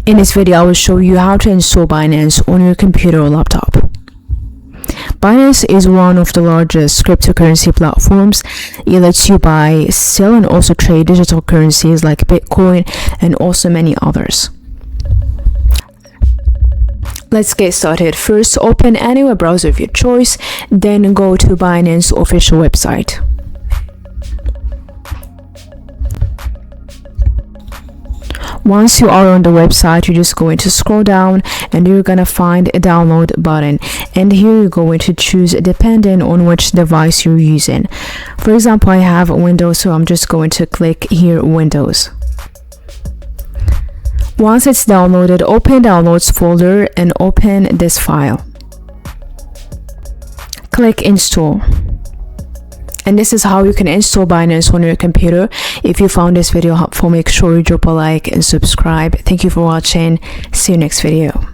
In this video, I will show you how to install Binance on your computer or laptop. Binance is one of the largest cryptocurrency platforms. It lets you buy, sell, and also trade digital currencies like Bitcoin and also many others. Let's get started. First, open any web browser of your choice, then go to Binance official website. Once you are on the website, you're just going to scroll down and you're gonna find a download button, and here you're going to choose depending on which device you're using. For example, I have Windows, so I'm just going to click here, Windows. Once it's downloaded, open Downloads folder and open this file. Click Install. And this is how you can install Binance on your computer. If you found this video helpful, make sure you drop a like and subscribe. Thank you for watching. See you next video.